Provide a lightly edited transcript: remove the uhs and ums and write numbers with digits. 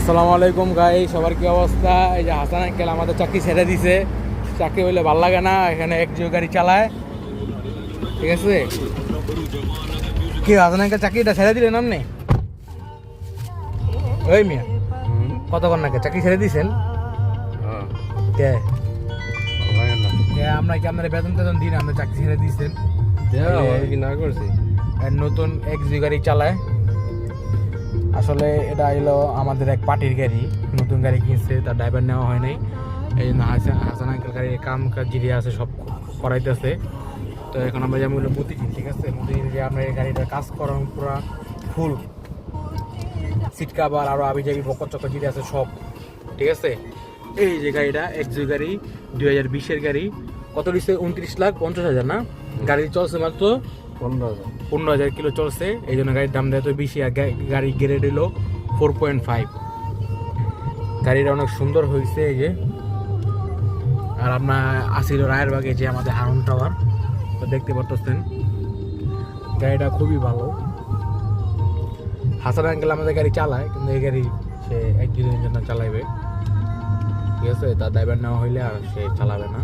আসসালামু আলাইকুম গাই, সবার কি অবস্থা? এই যে হাসান আঙ্কেল আমাদের চাকরি ছেড়ে দিছে। চাকরি হইলে ভাল লাগে না, এখানে একজিও গাড়ি চালায়। ঠিক আছে, কি হাসান আঙ্কেল চাকরিটা ছেড়ে দিলেন আপনি? ওই মিয়া কতক্ষণ নাকি চাকরি ছেড়ে দিয়েছেন? কে আমরা কি আপনার বেতন টেতন দিন? আমরা চাকরি ছেড়ে দিয়েছেন না করছি। নতুন একজিও গাড়ি চালায়। আসলে এটা হলো আমাদের এক পার্টির গাড়ি, নতুন গাড়ি কিনছে, তার ড্রাইভার নেওয়া হয় নাই। এই জন্য হাসান আঙ্কেল গাড়ির কাম কাজ জিরিয়ে আছে, সব করাইতেছে। তো এখন আমরা যেমন হলো মতিঝিল, ঠিক আছে, মতিঝিল যে আমরা এই গাড়িটার কাজ করার পুরো ফুল সিট কাভার আরও আবি যাবি বকর চকর জিরে আছে সব, ঠিক আছে। এই যে গাড়িটা একজুই গাড়ি, 2020-এর গাড়ি। কত দিচ্ছে? 29,50,000 না? গাড়ি চলছে মাত্র 15,000 কিলো চলছে। এই জন্য গাড়ির দাম দেয় তো বেশি। আর গাড়ি গ্রেড হলো 4.5। গাড়িটা অনেক সুন্দর হয়েছে। এই যে, আর আপনার আসিল রায়েরবাগে যে আমাদের হারুন টাওয়ার, তো দেখতে পারতেছেন গাড়িটা খুবই ভালো। হাসান আঙ্কেল আমাদের গাড়ি চালায়, কিন্তু এই গাড়ি সে 1-2 দিনের জন্য চালাইবে, ঠিক আছে। তার ড্রাইভার নেওয়া হইলে আর সে চালাবে না।